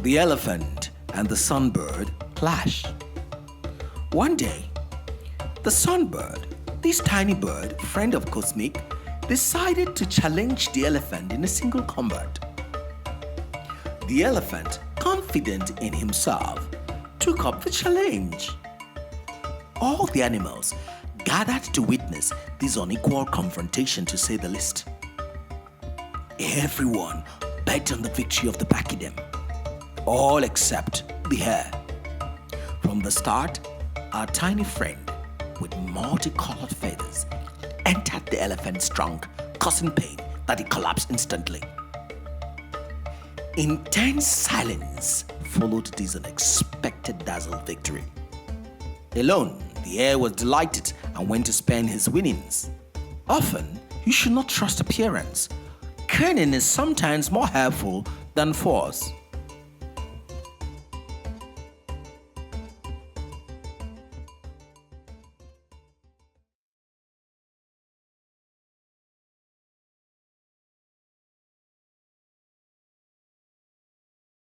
The elephant and the sunbird clash. One day, the sunbird, this tiny bird, friend of Cosmic, decided to challenge the elephant in a single combat. The elephant, confident in himself, took up the challenge. All the animals gathered to witness this unequal confrontation, to say the least. Everyone bet on the victory of the pachyderm, all except the hare. From the start, our tiny friend with multicolored feathers entered the elephant's trunk, causing pain that it collapsed instantly. Intense silence followed this unexpected dazzle victory. Alone, the hare was delighted and went to spend his winnings. Often, you should not trust appearance. Cunning is sometimes more helpful than force.